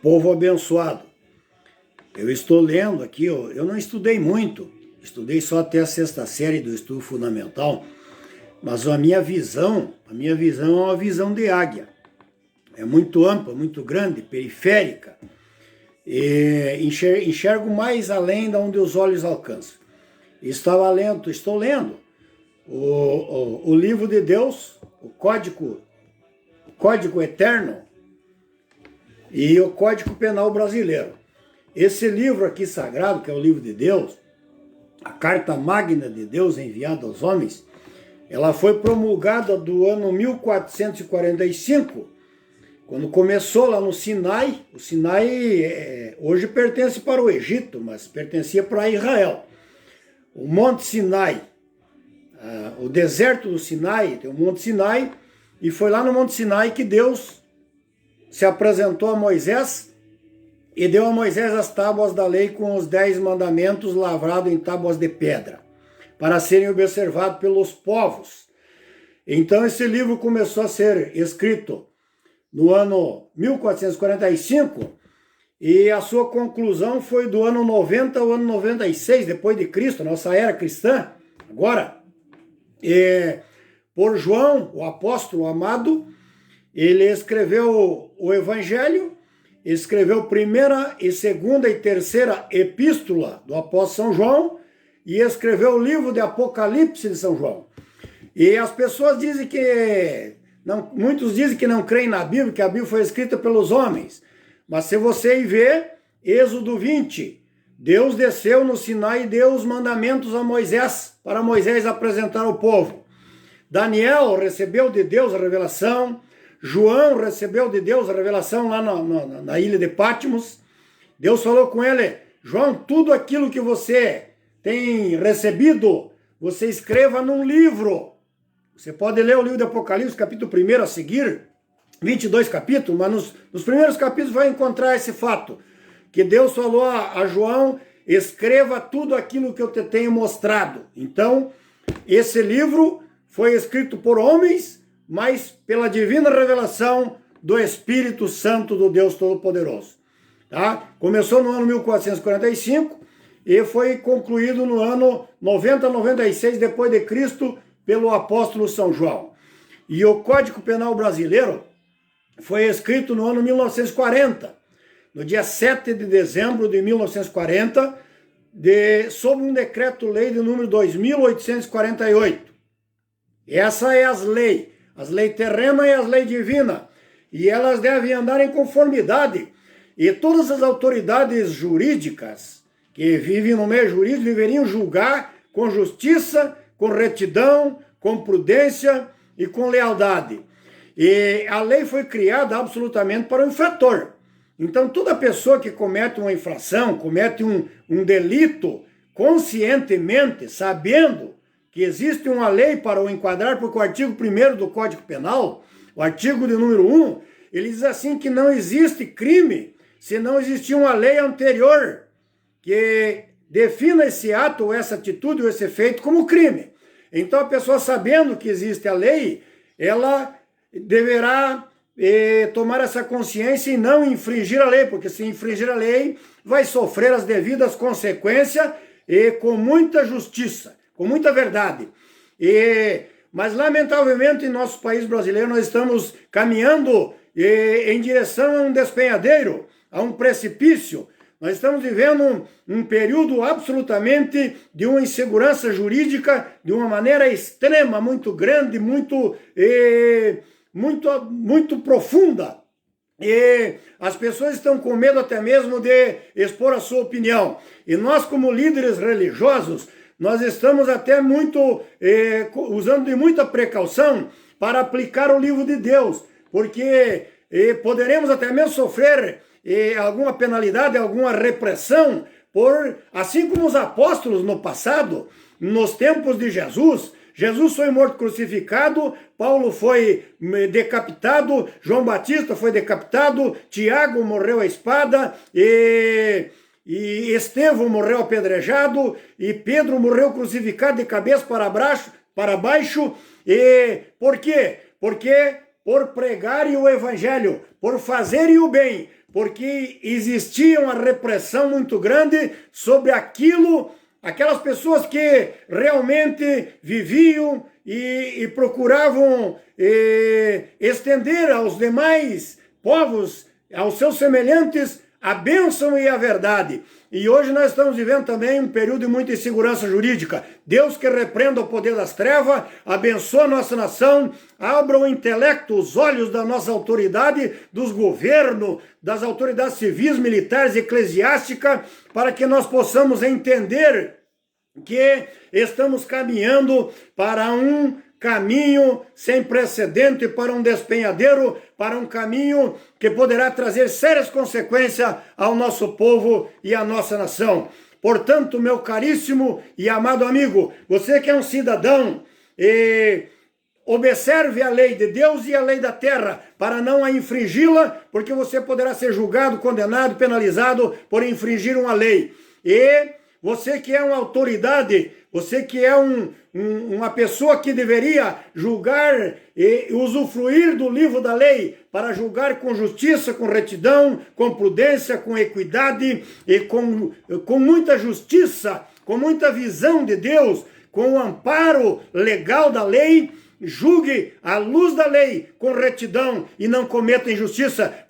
Povo abençoado, eu estou lendo aqui, eu não estudei muito, estudei só até a 6ª série do estudo fundamental, mas a minha visão é uma visão de águia. É muito ampla, muito grande, periférica, e enxergo mais além de onde os olhos alcançam. Estou lendo o livro de Deus, o Código Eterno e o Código Penal Brasileiro. Esse livro aqui sagrado, que é o livro de Deus, a Carta Magna de Deus enviada aos homens, ela foi promulgada do ano 1445, quando começou lá no Sinai. O Sinai hoje pertence para o Egito, mas pertencia para Israel. O Monte Sinai, o deserto do Sinai, tem o Monte Sinai, e foi lá no Monte Sinai que Deus se apresentou a Moisés e deu a Moisés as tábuas da lei com os 10 mandamentos lavrados em tábuas de pedra, para serem observados pelos povos. Então esse livro começou a ser escrito no ano 1445 e a sua conclusão foi do ano 90 ao ano 96 depois de Cristo, nossa era cristã. Agora, por João, o apóstolo amado, ele escreveu o Evangelho, escreveu 1ª e 2ª e 3ª epístola do apóstolo São João e escreveu o livro de Apocalipse de São João. E as pessoas dizem que, muitos dizem que não creem na Bíblia, que a Bíblia foi escrita pelos homens. Mas se você ir ver, Êxodo 20, Deus desceu no Sinai e deu os mandamentos a Moisés, para Moisés apresentar ao povo. Daniel recebeu de Deus a revelação, João recebeu de Deus a revelação lá na ilha de Patmos. Deus falou com ele: João, tudo aquilo que você tem recebido, você escreva num livro. Você pode ler o livro de Apocalipse, capítulo 1 a seguir, 22 capítulos, mas nos primeiros capítulos vai encontrar esse fato, que Deus falou a João: escreva tudo aquilo que eu te tenho mostrado. Então, esse livro foi escrito por homens, mas pela divina revelação do Espírito Santo do Deus Todo-Poderoso. Tá? Começou no ano 1445 e foi concluído no ano 90 a 96 depois de Cristo pelo apóstolo São João. E o Código Penal Brasileiro foi escrito no ano 1940, no dia 7 de dezembro de 1940, sob um decreto-lei de número 2848. Essa é as leis terrenas e as leis divinas, e elas devem andar em conformidade. E todas as autoridades jurídicas que vivem no meio jurídico deveriam julgar com justiça, com retidão, com prudência e com lealdade. E a lei foi criada absolutamente para o infrator. Então toda pessoa que comete uma infração, comete um delito conscientemente, sabendo que existe uma lei para o enquadrar, porque o artigo 1º do Código Penal, o artigo de número 1, ele diz assim que não existe crime se não existir uma lei anterior que defina esse ato, ou essa atitude, ou esse feito como crime. Então a pessoa, sabendo que existe a lei, ela deverá tomar essa consciência e não infringir a lei, porque se infringir a lei, vai sofrer as devidas consequências e com muita justiça, com muita verdade. Mas, lamentavelmente, em nosso país brasileiro, nós estamos caminhando em direção a um despenhadeiro, a um precipício. Nós estamos vivendo um período absolutamente de uma insegurança jurídica, de uma maneira extrema, muito grande, muito profunda. E as pessoas estão com medo até mesmo de expor a sua opinião. E nós, como líderes religiosos, nós estamos até usando de muita precaução para aplicar o livro de Deus, porque poderemos até mesmo sofrer alguma penalidade, alguma repressão, assim como os apóstolos no passado, nos tempos de Jesus. Jesus foi morto crucificado, Paulo foi decapitado, João Batista foi decapitado, Tiago morreu à espada, e Estevão morreu apedrejado, e Pedro morreu crucificado de cabeça para baixo. E por quê? Porque por pregarem o evangelho, por fazerem o bem, porque existia uma repressão muito grande sobre aquelas pessoas que realmente viviam e procuravam estender aos demais povos, aos seus semelhantes, a bênção e a verdade. E hoje nós estamos vivendo também um período de muita insegurança jurídica. Deus que repreenda o poder das trevas, abençoe a nossa nação, abra o intelecto, os olhos da nossa autoridade, dos governos, das autoridades civis, militares e eclesiásticas, para que nós possamos entender que estamos caminhando para um caminho sem precedente, para um despenhadeiro, para um caminho que poderá trazer sérias consequências ao nosso povo e à nossa nação. Portanto, meu caríssimo e amado amigo, você que é um cidadão, observe a lei de Deus e a lei da terra, para não a infringi-la, porque você poderá ser julgado, condenado, penalizado por infringir uma lei. E você que é uma autoridade, você que é uma pessoa que deveria julgar e usufruir do livro da lei para julgar com justiça, com retidão, com prudência, com equidade e com muita justiça, com muita visão de Deus, com o amparo legal da lei, julgue à luz da lei com retidão e não cometa injustiça.